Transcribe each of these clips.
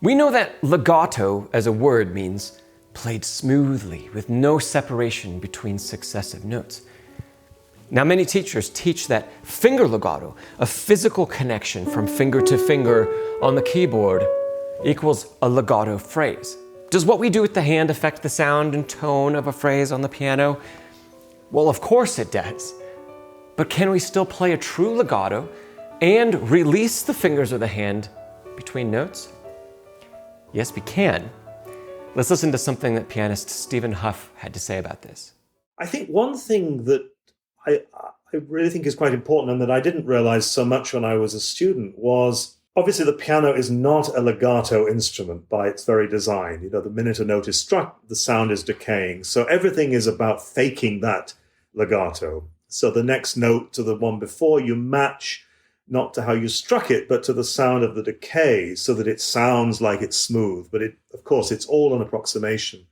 We know that legato as a word means played smoothly with no separation between successive notes. Now, many teachers teach that finger legato, a physical connection from finger to finger on the keyboard, equals a legato phrase. Does what we do with the hand affect the sound and tone of a phrase on the piano? Well, of course it does. But can we still play a true legato and release the fingers of the hand between notes? Yes, we can. Let's listen to something that pianist Stephen Hough had to say about this. I think one thing that I really think is quite important and that I didn't realize so much when I was a student was, obviously the piano is not a legato instrument by its very design. You know, the minute a note is struck, the sound is decaying. So everything is about faking that legato. So the next note to the one before you match not to how you struck it, but to the sound of the decay so that it sounds like it's smooth. But of course, it's all an approximation.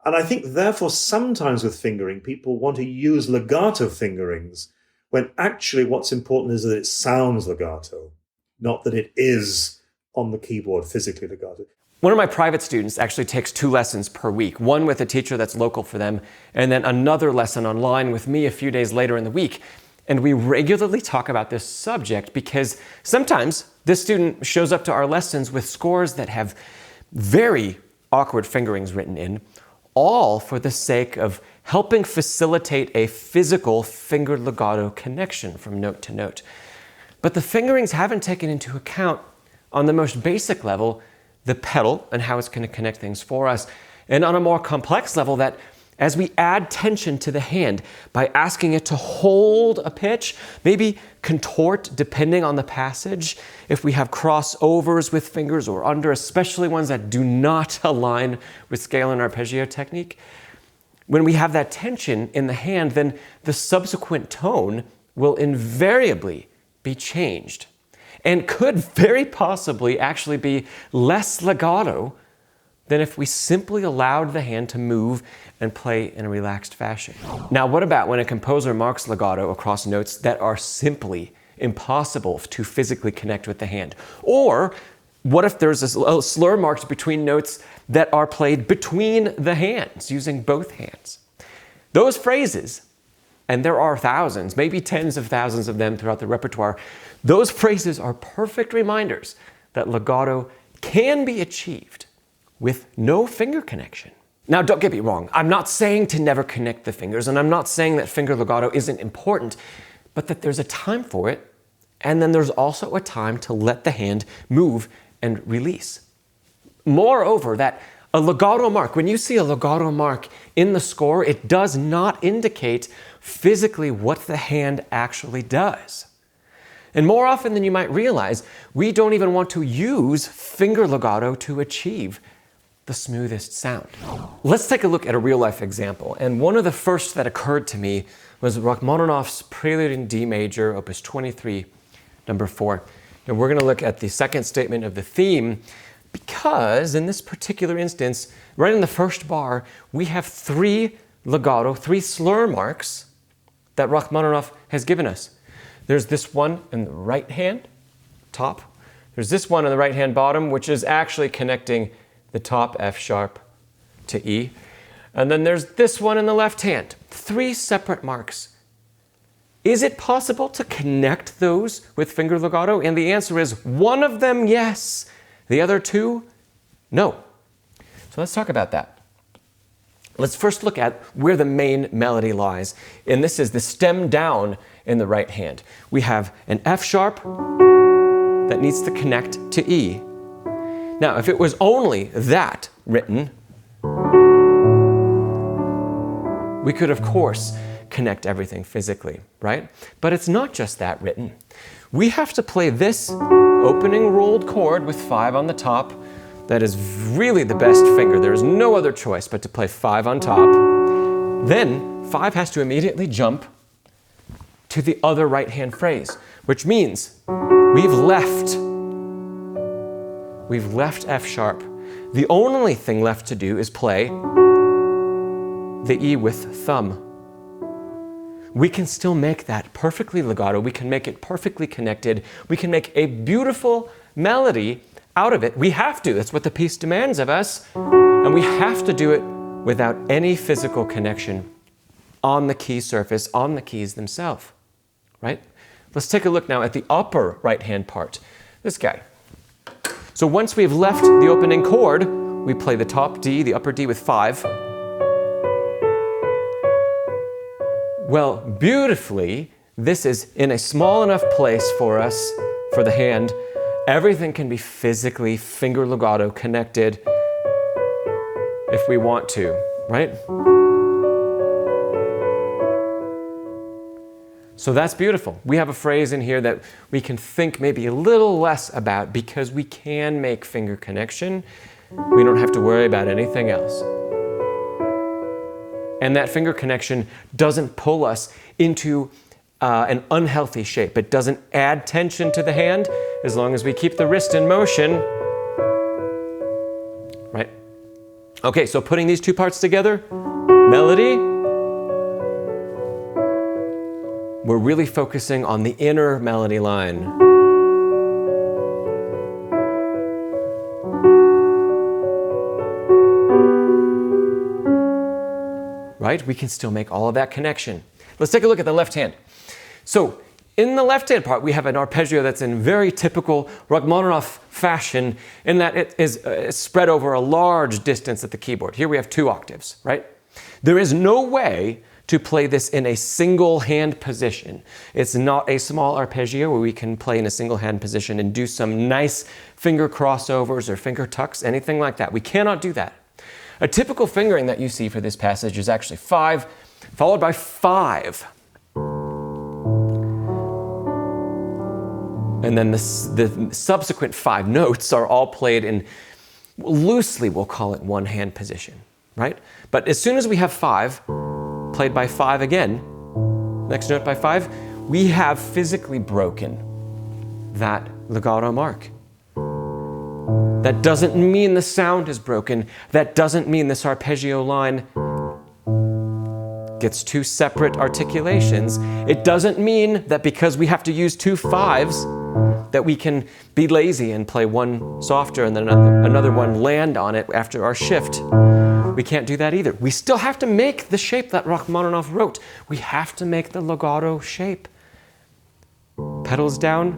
And I think, therefore, sometimes with fingering, people want to use legato fingerings when actually what's important is that it sounds legato, not that it is on the keyboard physically legato. One of my private students actually takes 2 lessons per week, one with a teacher that's local for them, and then another lesson online with me a few days later in the week. And we regularly talk about this subject because sometimes this student shows up to our lessons with scores that have very awkward fingerings written in, all for the sake of helping facilitate a physical finger legato connection from note to note. But the fingerings haven't taken into account, on the most basic level, the pedal and how it's going to connect things for us, and on a more complex level, that as we add tension to the hand by asking it to hold a pitch, maybe contort depending on the passage, if we have crossovers with fingers or under, especially ones that do not align with scale and arpeggio technique, when we have that tension in the hand, then the subsequent tone will invariably be changed and could very possibly actually be less legato than if we simply allowed the hand to move and play in a relaxed fashion. Now, what about when a composer marks legato across notes that are simply impossible to physically connect with the hand? Or what if there's a slur marked between notes that are played between the hands, using both hands? Those phrases, and there are thousands, maybe tens of thousands of them throughout the repertoire, those phrases are perfect reminders that legato can be achieved with no finger connection. Now, don't get me wrong. I'm not saying to never connect the fingers, and I'm not saying that finger legato isn't important, but that there's a time for it, and then there's also a time to let the hand move and release. Moreover, that a legato mark, when you see a legato mark in the score, it does not indicate physically what the hand actually does. And more often than you might realize, we don't even want to use finger legato to achieve the smoothest sound. Let's take a look at a real-life example. And one of the first that occurred to me was Rachmaninoff's Prelude in D major, opus 23, number 4. And we're going to look at the second statement of the theme because in this particular instance, right in the first bar, we have 3 slur marks that Rachmaninoff has given us. There's this one in the right hand top. There's this one in the right hand bottom, which is actually connecting the top F sharp to E. And then there's this one in the left hand. 3 separate marks. Is it possible to connect those with finger legato? And the answer is one of them, yes. The other 2, no. So let's talk about that. Let's first look at where the main melody lies. And this is the stem down in the right hand. We have an F sharp that needs to connect to E. Now, if it was only that written, we could, of course, connect everything physically, right? But it's not just that written. We have to play this opening rolled chord with 5 on the top. That is really the best finger. There is no other choice but to play 5 on top. Then 5 has to immediately jump to the other right-hand phrase, which means we've left F sharp. The only thing left to do is play the E with thumb. We can still make that perfectly legato. We can make it perfectly connected. We can make a beautiful melody out of it. We have to. That's what the piece demands of us. And we have to do it without any physical connection on the key surface, on the keys themselves, right? Let's take a look now at the upper right-hand part, this guy. So once we've left the opening chord, we play the top D, the upper D with 5. Well, beautifully, this is in a small enough place for us, for the hand. Everything can be physically finger legato connected if we want to, right? So that's beautiful. We have a phrase in here that we can think maybe a little less about because we can make finger connection. We don't have to worry about anything else. And that finger connection doesn't pull us into an unhealthy shape. It doesn't add tension to the hand as long as we keep the wrist in motion, right? Okay, so putting these two parts together, melody, we're really focusing on the inner melody line. Right? We can still make all of that connection. Let's take a look at the left hand. So in the left-hand part, we have an arpeggio that's in very typical Rachmaninoff fashion in that it is spread over a large distance at the keyboard. Here we have 2 octaves, right? There is no way to play this in a single hand position. It's not a small arpeggio where we can play in a single hand position and do some nice finger crossovers or finger tucks, anything like that. We cannot do that. A typical fingering that you see for this passage is actually 5, followed by 5. And then the subsequent 5 notes are all played in, loosely we'll call it one hand position, right? But as soon as we have 5, played by 5 again, next note by 5, we have physically broken that legato mark. That doesn't mean the sound is broken. That doesn't mean this arpeggio line gets 2 separate articulations. It doesn't mean that because we have to use 2 5s that we can be lazy and play one softer and then another one land on it after our shift. We can't do that either. We still have to make the shape that Rachmaninoff wrote. We have to make the legato shape. Pedals down,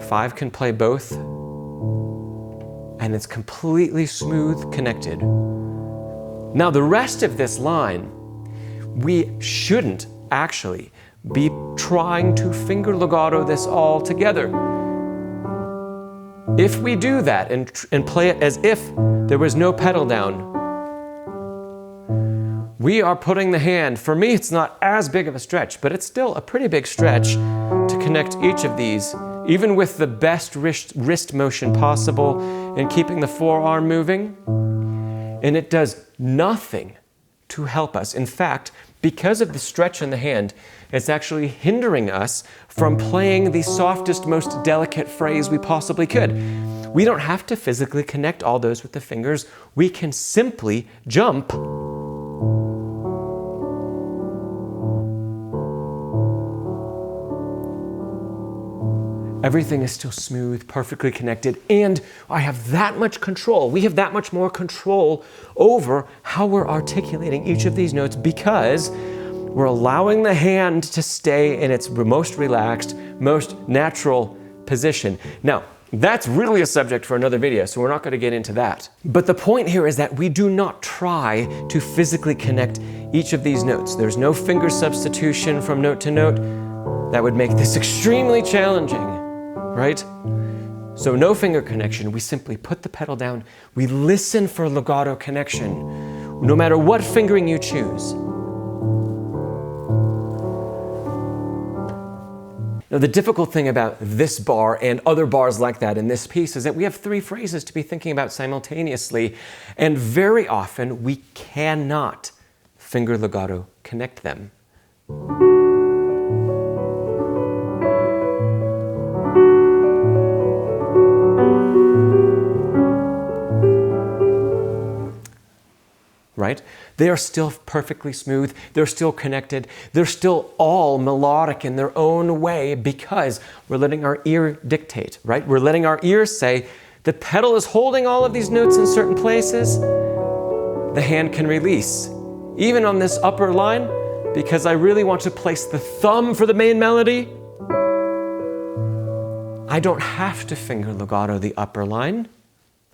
5 can play both, and it's completely smooth connected. Now the rest of this line, we shouldn't actually be trying to finger legato this all together. If we do that and play it as if there was no pedal down, we are putting the hand, for me it's not as big of a stretch, but it's still a pretty big stretch to connect each of these, even with the best wrist motion possible and keeping the forearm moving. And it does nothing to help us. In fact, because of the stretch in the hand, it's actually hindering us from playing the softest, most delicate phrase we possibly could. We don't have to physically connect all those with the fingers. We can simply jump everything is still smooth, perfectly connected, and I have that much control. We have that much more control over how we're articulating each of these notes because we're allowing the hand to stay in its most relaxed, most natural position. Now, that's really a subject for another video, so we're not going to get into that. But the point here is that we do not try to physically connect each of these notes. There's no finger substitution from note to note. That would make this extremely challenging, right? So no finger connection. We simply put the pedal down. We listen for legato connection, no matter what fingering you choose. Now, the difficult thing about this bar and other bars like that in this piece is that we have 3 phrases to be thinking about simultaneously, and very often we cannot finger legato connect them. Right? They are still perfectly smooth, they're still connected, they're still all melodic in their own way because we're letting our ear dictate, right? We're letting our ear say, the pedal is holding all of these notes in certain places, the hand can release. Even on this upper line, because I really want to place the thumb for the main melody, I don't have to finger legato the upper line.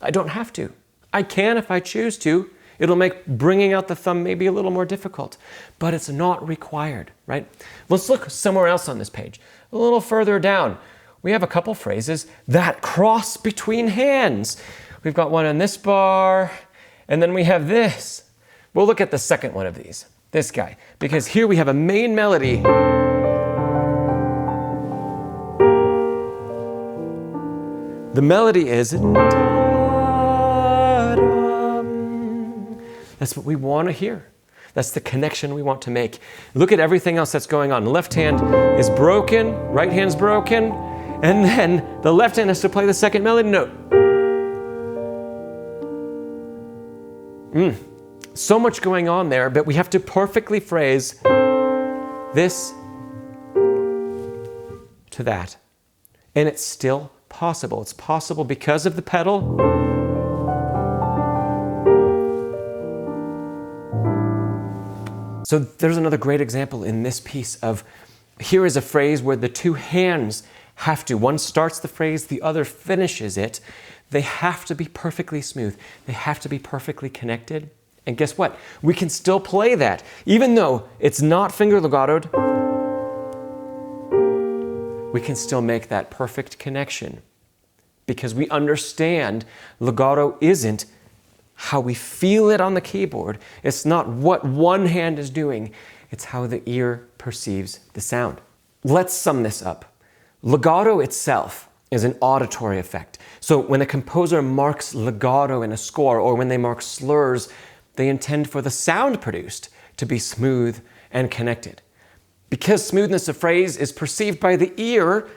I don't have to. I can if I choose to. It'll make bringing out the thumb maybe a little more difficult, but it's not required, right? Let's look somewhere else on this page. A little further down, we have a couple phrases that cross between hands. We've got one on this bar, and then we have this. We'll look at the second one of these, this guy, because here we have a main melody. The melody is that's what we want to hear. That's the connection we want to make. Look at everything else that's going on. The left hand is broken, right hand's broken, and then the left hand has to play the second melody note. So much going on there, but we have to perfectly phrase this to that. And it's still possible. It's possible because of the pedal. So there's another great example in this piece of, here is a phrase where the two hands have to, one starts the phrase, the other finishes it. They have to be perfectly smooth. They have to be perfectly connected. And guess what? We can still play that. Even though it's not finger legatoed, we can still make that perfect connection because we understand legato isn't how we feel it on the keyboard. It's not what one hand is doing. It's how the ear perceives the sound. Let's sum this up. Legato itself is an auditory effect. So when a composer marks legato in a score or when they mark slurs, they intend for the sound produced to be smooth and connected. Because smoothness of phrase is perceived by the ear,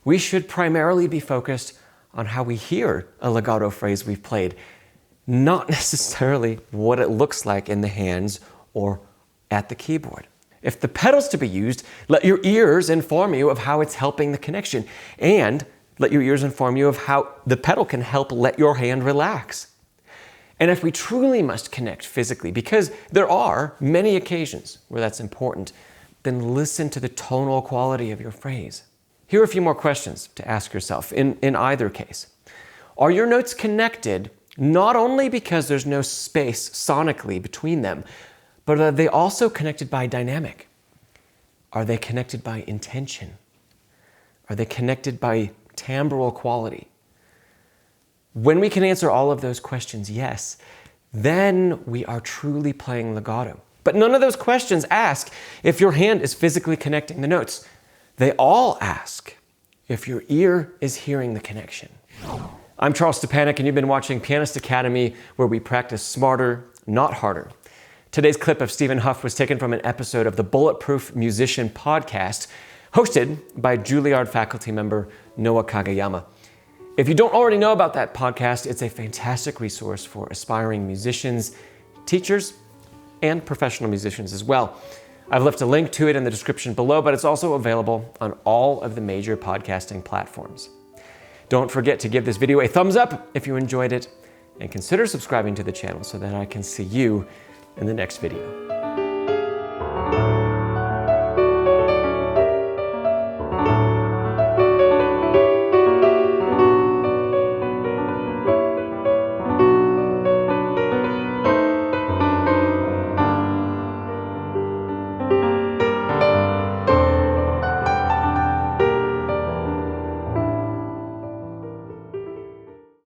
we should primarily be focused on how we hear a legato phrase we've played, not necessarily what it looks like in the hands or at the keyboard. If the pedal's to be used, let your ears inform you of how it's helping the connection, and let your ears inform you of how the pedal can help let your hand relax. And if we truly must connect physically, because there are many occasions where that's important, then listen to the tonal quality of your phrase. Here are a few more questions to ask yourself in either case. Are your notes connected not only because there's no space sonically between them, but are they also connected by dynamic? Are they connected by intention? Are they connected by timbral quality? When we can answer all of those questions, yes, then we are truly playing legato. But none of those questions ask if your hand is physically connecting the notes. They all ask if your ear is hearing the connection. I'm Charles Szczepanek, and you've been watching Pianist Academy, where we practice smarter, not harder. Today's clip of Stephen Hough was taken from an episode of the Bulletproof Musician podcast, hosted by Juilliard faculty member Noah Kageyama. If you don't already know about that podcast, it's a fantastic resource for aspiring musicians, teachers, and professional musicians as well. I've left a link to it in the description below, but it's also available on all of the major podcasting platforms. Don't forget to give this video a thumbs up if you enjoyed it, and consider subscribing to the channel so that I can see you in the next video.